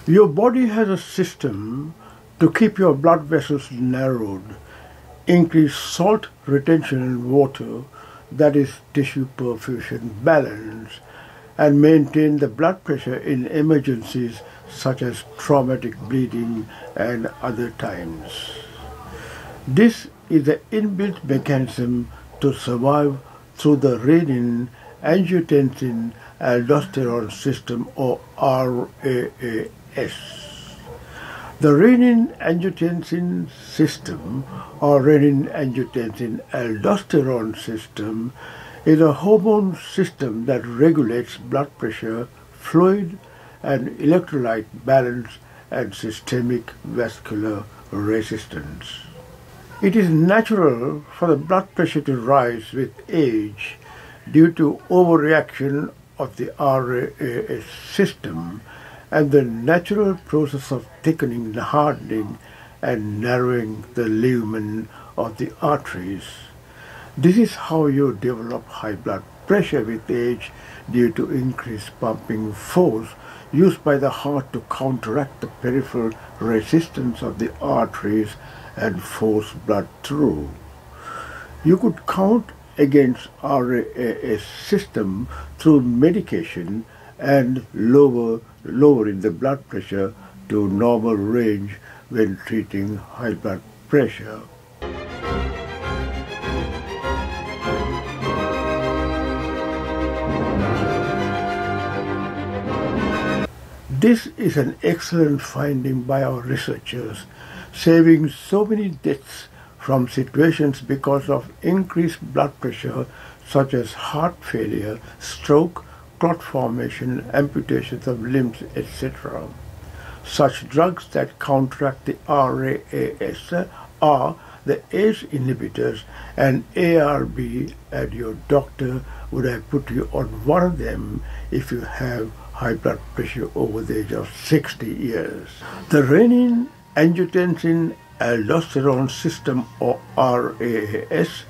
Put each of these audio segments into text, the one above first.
Your body has a system to keep your blood vessels narrowed, increase salt retention in water, that is tissue perfusion balance, and maintain the blood pressure in emergencies such as traumatic bleeding and other times. This is the inbuilt mechanism to survive through the renin-angiotensin-aldosterone system, or RAAS. The renin-angiotensin system, or renin-angiotensin-aldosterone system, is a hormone system that regulates blood pressure, fluid and electrolyte balance, and systemic vascular resistance. It is natural for the blood pressure to rise with age due to overreaction of the RAAS system and the natural process of thickening, hardening, and narrowing the lumen of the arteries. This is how you develop high blood pressure with age due to increased pumping force used by the heart to counteract the peripheral resistance of the arteries and force blood through. You could count against RAAS system through medication and lowering the blood pressure to normal range when treating high blood pressure. This is an excellent finding by our researchers, saving so many deaths from situations because of increased blood pressure such as heart failure, stroke, clot formation, amputations of limbs, etc. Such drugs that counteract the RAAS are the ACE inhibitors and ARB, and your doctor would have put you on one of them if you have high blood pressure over the age of 60 years. The renin-angiotensin-aldosterone system, or RAAS,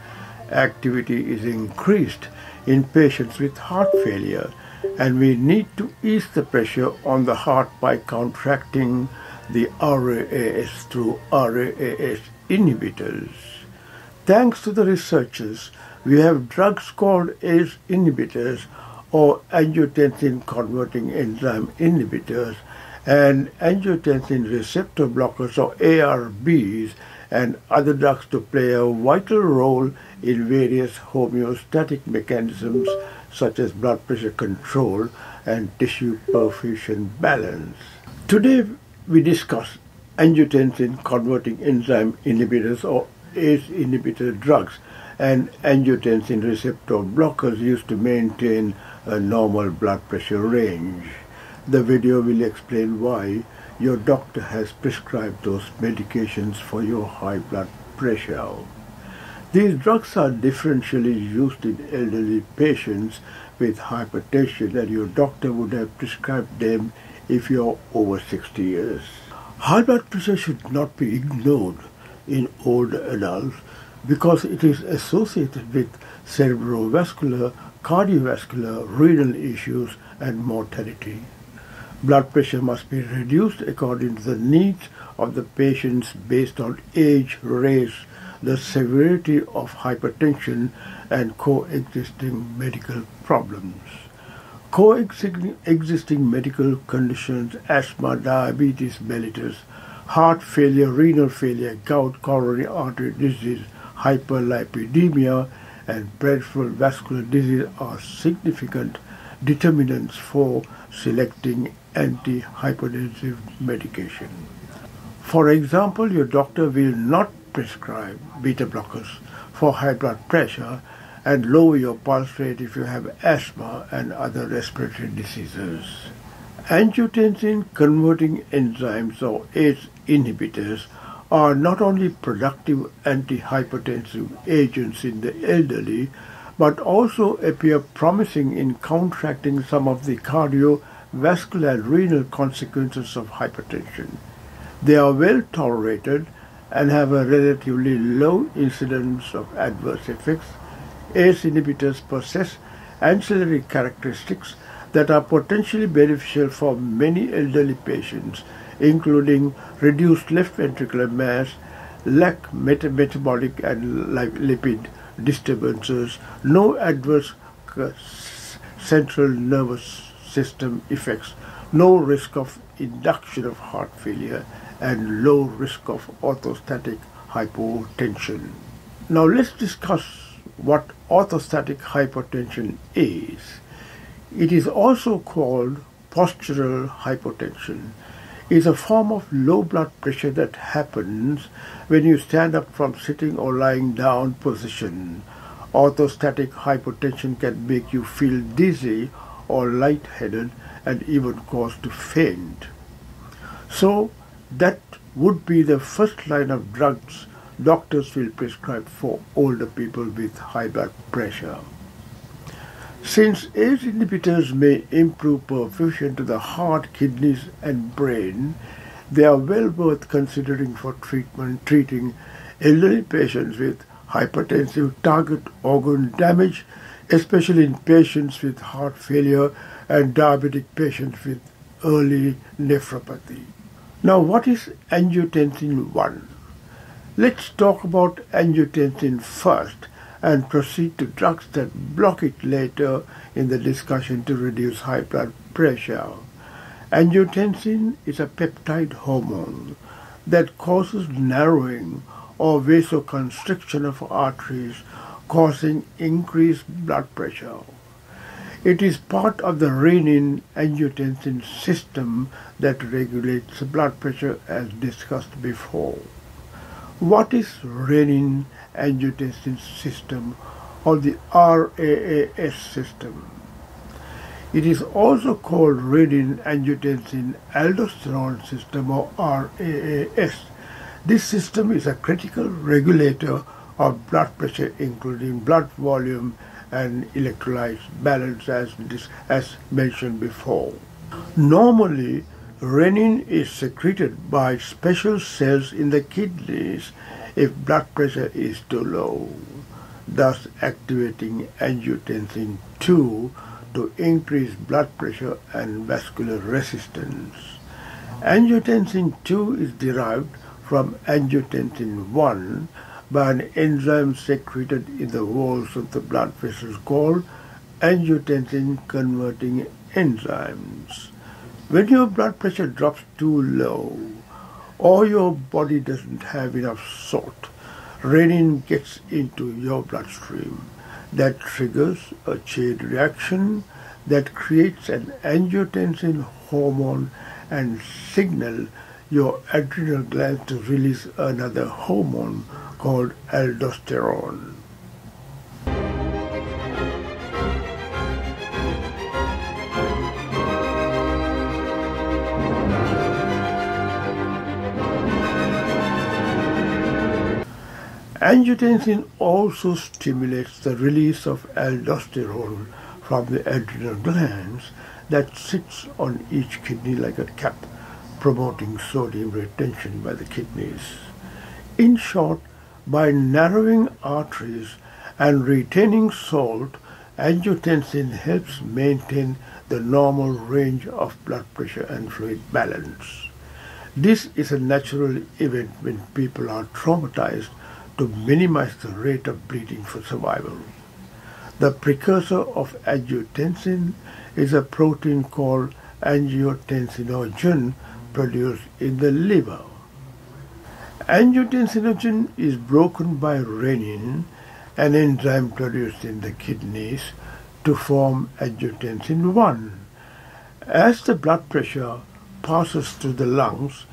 activity is increased in patients with heart failure, and we need to ease the pressure on the heart by contracting the RAAS through RAAS inhibitors. Thanks to the researchers, we have drugs called ACE inhibitors, or angiotensin converting enzyme inhibitors, and angiotensin receptor blockers, or ARBs, and other drugs to play a vital role in various homeostatic mechanisms such as blood pressure control and tissue perfusion balance. Today we discuss angiotensin converting enzyme inhibitors, or ACE inhibitor drugs, and angiotensin receptor blockers used to maintain a normal blood pressure range. The video will explain why your doctor has prescribed those medications for your high blood pressure. These drugs are differentially used in elderly patients with hypertension, and your doctor would have prescribed them if you're over 60 years. High blood pressure should not be ignored in older adults because it is associated with cerebrovascular, cardiovascular, renal issues, and mortality. Blood pressure must be reduced according to the needs of the patients based on age, race, the severity of hypertension, and coexisting medical problems. Coexisting medical conditions: asthma, diabetes mellitus, heart failure, renal failure, gout, coronary artery disease, hyperlipidemia, and peripheral vascular disease are significant determinants for selecting antihypertensive medication. For example, your doctor will not prescribe beta blockers for high blood pressure and lower your pulse rate if you have asthma and other respiratory diseases. Angiotensin converting enzymes, or ACE inhibitors, are not only productive antihypertensive agents in the elderly, but also appear promising in counteracting some of the cardiovascular and renal consequences of hypertension. They are well tolerated and have a relatively low incidence of adverse effects. ACE inhibitors possess ancillary characteristics that are potentially beneficial for many elderly patients, including reduced left ventricular mass, lack metabolic and lipid disturbances, no adverse central nervous system effects, no risk of induction of heart failure, and low risk of orthostatic hypotension. Now let's discuss what orthostatic hypotension is. It is also called postural hypotension. It is a form of low blood pressure that happens when you stand up from sitting or lying down position. Orthostatic hypotension can make you feel dizzy or lightheaded and even cause to faint. So that would be the first line of drugs doctors will prescribe for older people with high blood pressure. Since ACE inhibitors may improve perfusion to the heart, kidneys and brain, they are well worth considering for treating elderly patients with hypertensive target organ damage, especially in patients with heart failure and diabetic patients with early nephropathy. Now, what is angiotensin 1? Let's talk about angiotensin first and proceed to drugs that block it later in the discussion to reduce high blood pressure. Angiotensin is a peptide hormone that causes narrowing or vasoconstriction of arteries, causing increased blood pressure. It is part of the renin-angiotensin system that regulates blood pressure as discussed before. What is renin-angiotensin system or the RAAS system? It is also called renin-angiotensin-aldosterone system or RAAS. This system is a critical regulator of blood pressure, including blood volume and electrolyte balance as mentioned before. Normally, renin is secreted by special cells in the kidneys if blood pressure is too low, thus activating angiotensin 2 to increase blood pressure and vascular resistance. Angiotensin 2 is derived from angiotensin 1 by an enzyme secreted in the walls of the blood vessels called angiotensin-converting enzymes. When your blood pressure drops too low or your body doesn't have enough salt, renin gets into your bloodstream. That triggers a chain reaction that creates an angiotensin hormone and signal your adrenal glands to release another hormone called aldosterone. Angiotensin also stimulates the release of aldosterone from the adrenal glands that sits on each kidney like a cap, promoting sodium retention by the kidneys. In short, by narrowing arteries and retaining salt, angiotensin helps maintain the normal range of blood pressure and fluid balance. This is a natural event when people are traumatized to minimize the rate of bleeding for survival. The precursor of angiotensin is a protein called angiotensinogen produced in the liver. Angiotensinogen is broken by renin, an enzyme produced in the kidneys, to form angiotensin 1. As the blood pressure passes through the lungs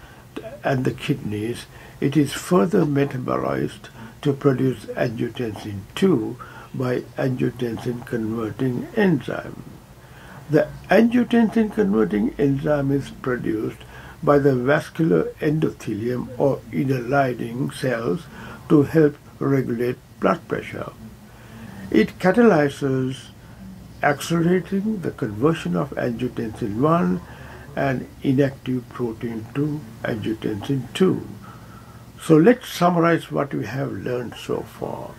and the kidneys, it is further metabolized to produce angiotensin 2 by angiotensin-converting enzyme. The angiotensin-converting enzyme is produced by the vascular endothelium or inner lining cells to help regulate blood pressure. It catalyzes accelerating the conversion of angiotensin 1 and inactive protein to angiotensin 2. So let's summarize what we have learned so far.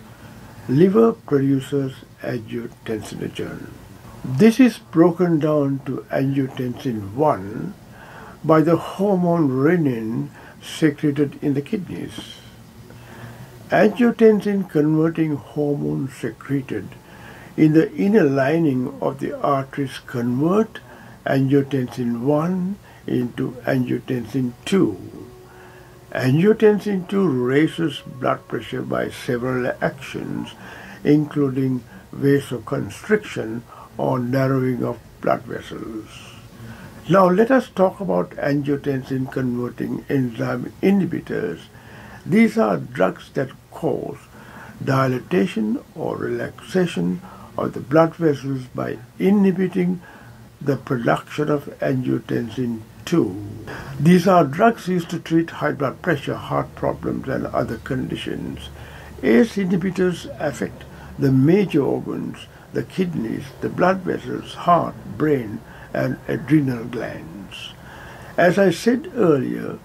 Liver produces angiotensinogen. This is broken down to angiotensin 1 by the hormone renin secreted in the kidneys. Angiotensin converting hormone secreted in the inner lining of the arteries convert angiotensin 1 into angiotensin 2. Angiotensin 2 raises blood pressure by several actions, including vasoconstriction or narrowing of blood vessels. Now let us talk about angiotensin converting enzyme inhibitors. These are drugs that cause dilatation or relaxation of the blood vessels by inhibiting the production of angiotensin 2. These are drugs used to treat high blood pressure, heart problems, and other conditions. ACE inhibitors affect the major organs, the kidneys, the blood vessels, heart, brain, and adrenal glands. As I said earlier,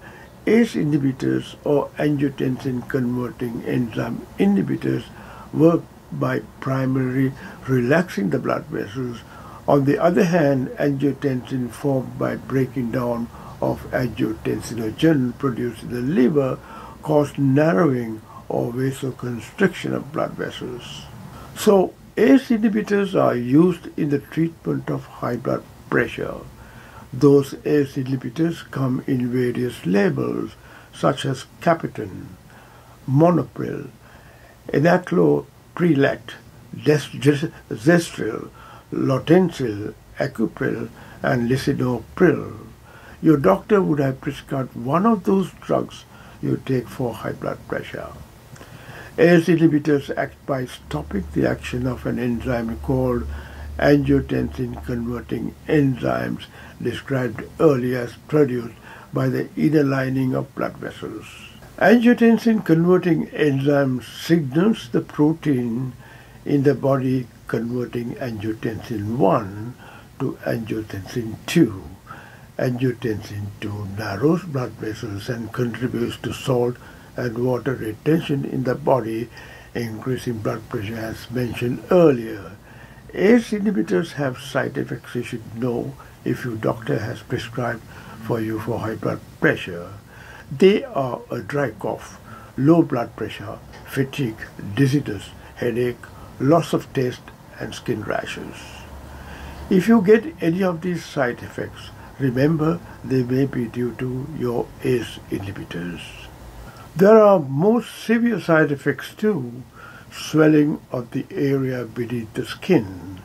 ACE inhibitors or angiotensin converting enzyme inhibitors work by primarily relaxing the blood vessels. On the other hand, angiotensin formed by breaking down of angiotensinogen produced in the liver cause narrowing or vasoconstriction of blood vessels. So, ACE inhibitors are used in the treatment of high blood pressure. Those ACE inhibitors come in various labels such as Capitan, Monopril, Enacloprelate, Zestril, Lotensil, Acupril, and Lisinopril. Your doctor would have prescribed one of those drugs you take for high blood pressure. ACE inhibitors act by stopping the action of an enzyme called angiotensin converting enzymes described earlier as produced by the inner lining of blood vessels. Angiotensin converting enzyme signals the protein in the body converting angiotensin 1 to angiotensin 2. Angiotensin 2 narrows blood vessels and contributes to salt and water retention in the body, increasing blood pressure as mentioned earlier. ACE inhibitors have side effects you should know if your doctor has prescribed for you for high blood pressure. They are a dry cough, low blood pressure, fatigue, dizziness, headache, loss of taste, and skin rashes. If you get any of these side effects, remember they may be due to your ACE inhibitors. There are more severe side effects too: swelling of the area beneath the skin,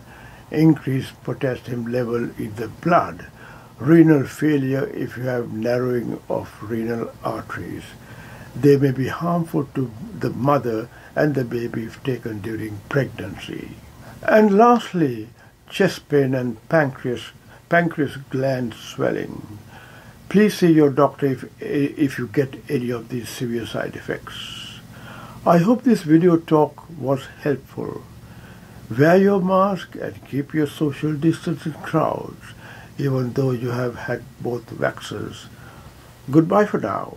increased potassium level in the blood, renal failure if you have narrowing of renal arteries. They may be harmful to the mother and the baby if taken during pregnancy. And lastly, chest pain and pancreas gland swelling. Please see your doctor if you get any of these severe side effects. I hope this video talk was helpful. Wear your mask and keep your social distance in crowds, even though you have had both vaccines. Goodbye for now.